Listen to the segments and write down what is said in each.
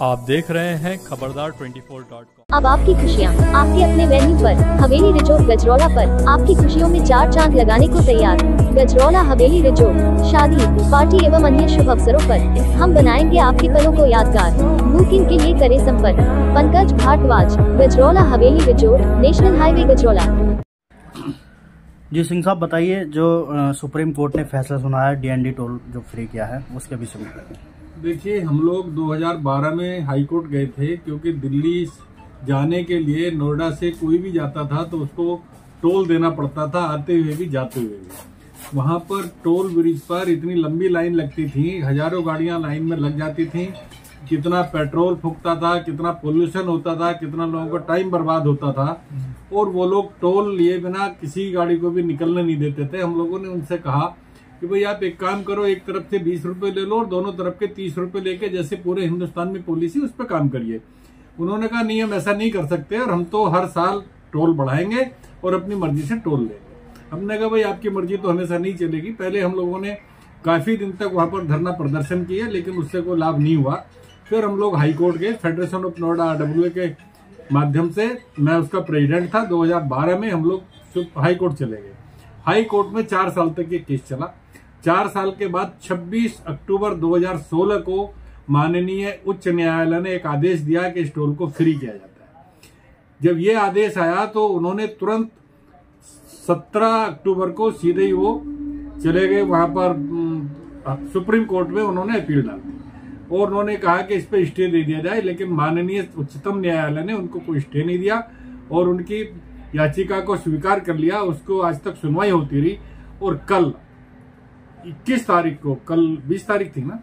आप देख रहे हैं खबरदार 24.com। अब आपकी खुशियाँ आपके अपने वेन्यू पर हवेली रिजोर्ट गजरौला पर आपकी खुशियों में 4 चांद लगाने को तैयार। गजरौला हवेली रिजोर्ट शादी, पार्टी एवं अन्य शुभ अवसरों पर हम बनाएंगे आपके पलों को यादगार। बुकिंग के लिए करें संपर्क पंकज भारद्वाज, गजरौला हवेली रिजोर्ट, नेशनल हाईवे गजरौला। जी सिंह साहब बताइए, जो सुप्रीम कोर्ट ने फैसला सुनाया डीएनडी टोल जो फ्री किया है उसके विषय में। देखिए, हम लोग 2012 में हाई कोर्ट गए थे क्योंकि दिल्ली जाने के लिए नोएडा से कोई भी जाता था तो उसको टोल देना पड़ता था, आते हुए भी जाते हुए भी। वहां पर टोल ब्रिज पर इतनी लंबी लाइन लगती थी, हजारों गाड़ियां लाइन में लग जाती थी, कितना पेट्रोल फूकता था, कितना पोल्यूशन होता था, कितना लोगों का टाइम बर्बाद होता था और वो लोग टोल लिए बिना किसी गाड़ी को भी निकलने नहीं देते थे। हम लोगों ने उनसे कहा कि भाई आप एक काम करो, एक तरफ से 20 रुपए ले लो और दोनों तरफ के 30 रुपए लेके जैसे पूरे हिंदुस्तान में पॉलिसी उस पर काम करिए। उन्होंने कहा नहीं, हम ऐसा नहीं कर सकते और हम तो हर साल टोल बढ़ाएंगे और अपनी मर्जी से टोल लेंगे। हमने कहा भाई आपकी मर्जी तो हमेशा नहीं चलेगी। पहले हम लोगों ने काफी दिन तक वहां पर धरना प्रदर्शन किया लेकिन उससे कोई लाभ नहीं हुआ। फिर हम लोग हाई कोर्ट गए, फेडरेशन ऑफ नोएडा RWA के माध्यम से, मैं उसका प्रेसिडेंट था। 2012 में हम लोग हाई कोर्ट चले गए। हाई कोर्ट में 4 साल तक ये केस चला। 4 साल के बाद 26 अक्टूबर 2016 को माननीय उच्च न्यायालय ने एक आदेश दिया कि इस टोल को फ्री किया जाता है। जब ये आदेश आया तो उन्होंने तुरंत 17 अक्टूबर को सीधे ही वो चले गए वहां पर सुप्रीम कोर्ट में, उन्होंने अपील डाल दी और उन्होंने कहा कि इस पे स्टे दे दिया जाए, लेकिन माननीय उच्चतम न्यायालय ने उनको कोई स्टे नहीं दिया और उनकी याचिका को स्वीकार कर लिया। उसको आज तक सुनवाई होती रही और कल 21 तारीख को, कल 20 तारीख थी ना,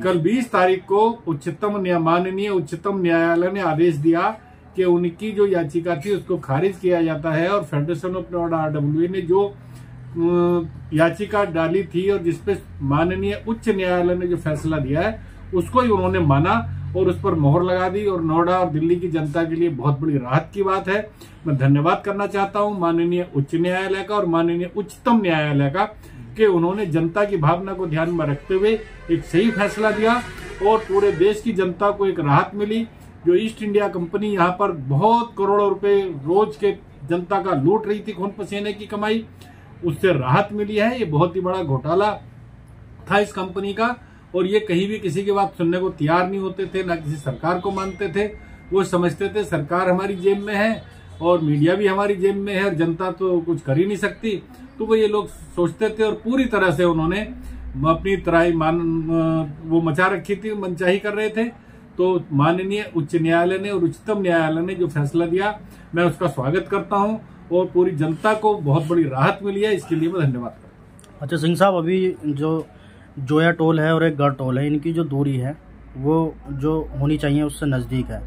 कल 20 तारीख को माननीय उच्चतम न्यायालय ने आदेश दिया कि उनकी जो याचिका थी उसको खारिज किया जाता है और फेडरेशन ऑफ नोएडा RWA ने जो याचिका डाली थी और जिसपे माननीय उच्च न्यायालय ने जो फैसला दिया है उसको ही उन्होंने माना और उस पर मोहर लगा दी। और नोएडा और दिल्ली की जनता के लिए बहुत बड़ी राहत की बात है। मैं धन्यवाद करना चाहता हूं माननीय उच्च न्यायालय का और माननीय उच्चतम न्यायालय का कि उन्होंने जनता की भावना को ध्यान में रखते हुए एक सही फैसला दिया और पूरे देश की जनता को एक राहत मिली। जो ईस्ट इंडिया कंपनी यहाँ पर बहुत करोड़ों रुपए रोज के जनता का लूट रही थी, खून पसीने की कमाई, उससे राहत मिली है। ये बहुत ही बड़ा घोटाला था इस कंपनी का और ये कहीं भी किसी की बात सुनने को तैयार नहीं होते थे, ना किसी सरकार को मानते थे। वो समझते थे सरकार हमारी जेब में है और मीडिया भी हमारी जेब में है और जनता तो कुछ कर ही नहीं सकती। तो वो ये लोग सोचते थे और पूरी तरह से उन्होंने अपनी तराई वो मचा रखी थी, मनचाही कर रहे थे। तो माननीय उच्च न्यायालय ने और उच्चतम न्यायालय ने जो फैसला दिया मैं उसका स्वागत करता हूं और पूरी जनता को बहुत बड़ी राहत मिली है, इसके लिए मैं धन्यवाद करता हूं। अच्छा सिंह साहब, अभी जो जोया टोल है और एक गढ़ टोल है, इनकी जो दूरी है वो जो होनी चाहिए उससे नजदीक है,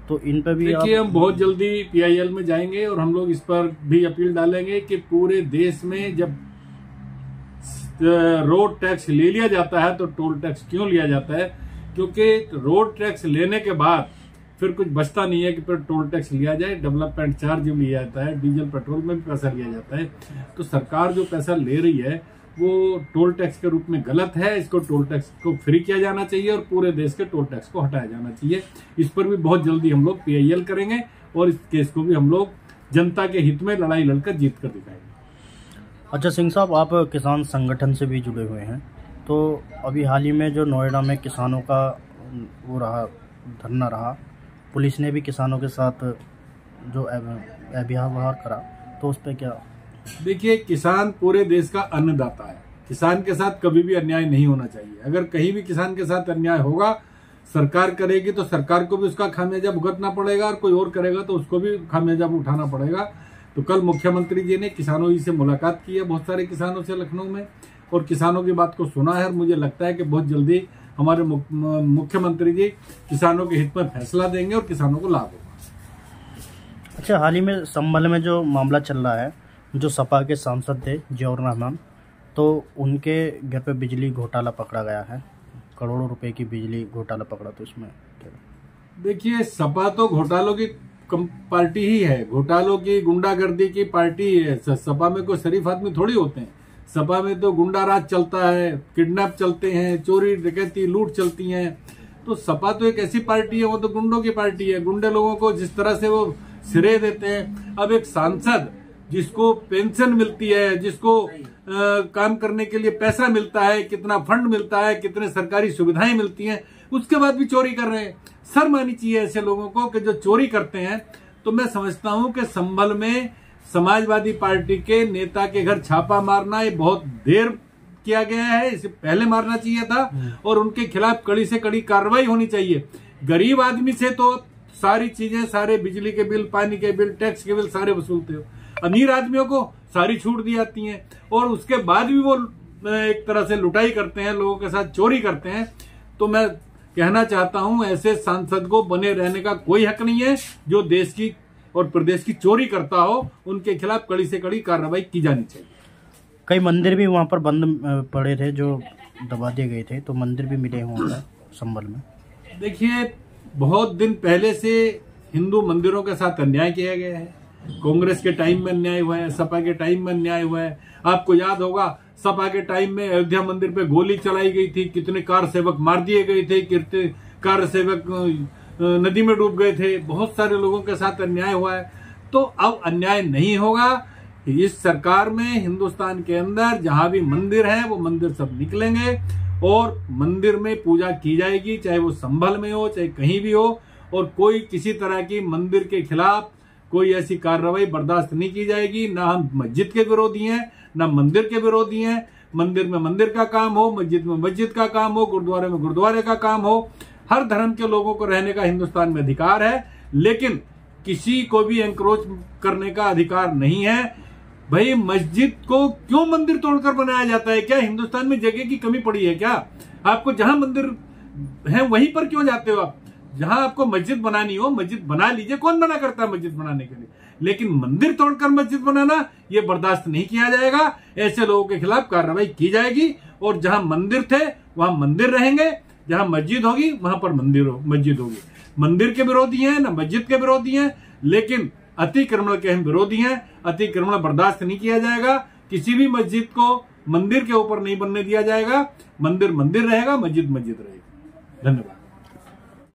तो इन पे भी देखिए हम बहुत जल्दी PIL में जाएंगे और हम लोग इस पर भी अपील डालेंगे कि पूरे देश में जब रोड टैक्स ले लिया जाता है तो टोल टैक्स क्यों लिया जाता है, क्योंकि रोड टैक्स लेने के बाद फिर कुछ बचता नहीं है कि फिर टोल टैक्स लिया जाए। डेवलपमेंट चार्ज जो लिया जाता है, डीजल पेट्रोल में भी पैसा लिया जाता है। तो सरकार जो पैसा ले रही है वो टोल टैक्स के रूप में गलत है। इसको टोल टैक्स को फ्री किया जाना चाहिए और पूरे देश के टोल टैक्स को हटाया जाना चाहिए। इस पर भी बहुत जल्दी हम लोग PIL करेंगे और इस केस को भी हम लोग जनता के हित में लड़ाई लड़कर जीत कर दिखाएंगे। अच्छा सिंह साहब, आप किसान संगठन से भी जुड़े हुए हैं, तो अभी हाल ही में जो नोएडा में किसानों का वो रहा, धरना रहा, पुलिस ने भी किसानों के साथ जो व्यवहार करा, तो उस पर क्या? देखिए, किसान पूरे देश का अन्नदाता है। किसान के साथ कभी भी अन्याय नहीं होना चाहिए। अगर कहीं भी किसान के साथ अन्याय होगा, सरकार करेगी तो सरकार को भी उसका खामियाजा भुगतना पड़ेगा और कोई और करेगा तो उसको भी खामियाजा उठाना पड़ेगा। तो कल मुख्यमंत्री जी ने किसानों से मुलाकात की है, बहुत सारे किसानों से लखनऊ में, और किसानों की बात को सुना है और मुझे लगता है कि बहुत जल्दी हमारे मुख्यमंत्री जी किसानों के हित में फैसला देंगे और किसानों को लाभ होगा। अच्छा, हाल ही में संभल में जो मामला चल रहा है, जो सपा के सांसद थे जियाउर रहमान, तो उनके घर पे बिजली घोटाला पकड़ा गया है, करोड़ों रुपए की बिजली घोटाला पकड़ा। तो इसमें देखिए, सपा तो घोटालों की पार्टी ही है, घोटालों की गुंडागर्दी की पार्टी ही है। सपा में कोई शरीफ आदमी थोड़ी होते हैं। सपा में तो गुंडा राज चलता है, किडनैप चलते हैं, चोरी डकैती लूट चलती हैं। तो सपा तो एक ऐसी पार्टी है, वो तो गुंडों की पार्टी है। गुंडे लोगों को जिस तरह से वो श्रेय देते हैं, अब एक सांसद जिसको पेंशन मिलती है, जिसको काम करने के लिए पैसा मिलता है, कितना फंड मिलता है, कितने सरकारी सुविधाएं मिलती हैं, उसके बाद भी चोरी कर रहे हैं। शर्म आनी चाहिए ऐसे लोगों को कि जो चोरी करते हैं। तो मैं समझता हूं कि संभल में समाजवादी पार्टी के नेता के घर छापा मारना ये बहुत देर किया गया है, इसे पहले मारना चाहिए था और उनके खिलाफ कड़ी से कड़ी कार्रवाई होनी चाहिए। गरीब आदमी से तो सारी चीजें, सारे बिजली के बिल, पानी के बिल, टैक्स के बिल सारे वसूलते हो। अमीर आदमियों को सारी छूट दी जाती है और उसके बाद भी वो एक तरह से लुटाई करते हैं, लोगों के साथ चोरी करते हैं। तो मैं कहना चाहता हूं, ऐसे सांसद को बने रहने का कोई हक नहीं है। जो देश की और प्रदेश की चोरी करता हो, उनके खिलाफ कड़ी से कड़ी कार्रवाई की जानी चाहिए। कई मंदिर भी वहाँ पर बंद पड़े थे जो दबा दिए गए थे, तो मंदिर भी मिले होंगे संभल में। देखिए, बहुत दिन पहले से हिंदू मंदिरों के साथ अन्याय किया गया है। कांग्रेस के टाइम में अन्याय हुआ है, सपा के टाइम में अन्याय हुआ है। आपको याद होगा, सपा के टाइम में अयोध्या मंदिर पे गोली चलाई गई थी, कितने कार सेवक मार दिए गए थे, कितने कार सेवक नदी में डूब गए थे। बहुत सारे लोगों के साथ अन्याय हुआ है। तो अब अन्याय नहीं होगा। इस सरकार में, हिंदुस्तान के अंदर जहां भी मंदिर है, वो मंदिर सब निकलेंगे और मंदिर में पूजा की जाएगी, चाहे वो संभल में हो, चाहे कहीं भी हो। और कोई किसी तरह की मंदिर के खिलाफ कोई ऐसी कार्रवाई बर्दाश्त नहीं की जाएगी। ना हम मस्जिद के विरोधी हैं, ना मंदिर के विरोधी हैं। मंदिर में मंदिर का काम हो, मस्जिद में मस्जिद का काम हो, गुरुद्वारे में गुरुद्वारे का काम हो। हर धर्म के लोगों को रहने का हिंदुस्तान में अधिकार है, लेकिन किसी को भी एंक्रोच करने का अधिकार नहीं है। भाई, मस्जिद को क्यों मंदिर तोड़कर बनाया जाता है? क्या हिंदुस्तान में जगह की कमी पड़ी है क्या? आपको जहां मंदिर है वहीं पर क्यों जाते हो आप? जहां आपको मस्जिद बनानी हो, मस्जिद बना लीजिए। कौन मना करता है मस्जिद बनाने के लिए? लेकिन मंदिर तोड़कर मस्जिद बनाना ये बर्दाश्त नहीं किया जाएगा। ऐसे लोगों के खिलाफ कार्रवाई की जाएगी और जहां मंदिर थे वहां मंदिर रहेंगे, जहां मस्जिद होगी वहां पर मस्जिद होगी। मंदिर के विरोधी हैं, ना मस्जिद के विरोधी हैं, लेकिन अतिक्रमण के हम विरोधी हैं। अतिक्रमण बर्दाश्त नहीं किया जाएगा। किसी भी मस्जिद को मंदिर के ऊपर नहीं बनने दिया जाएगा। मंदिर मंदिर रहेगा, मस्जिद मस्जिद रहेगी। धन्यवाद।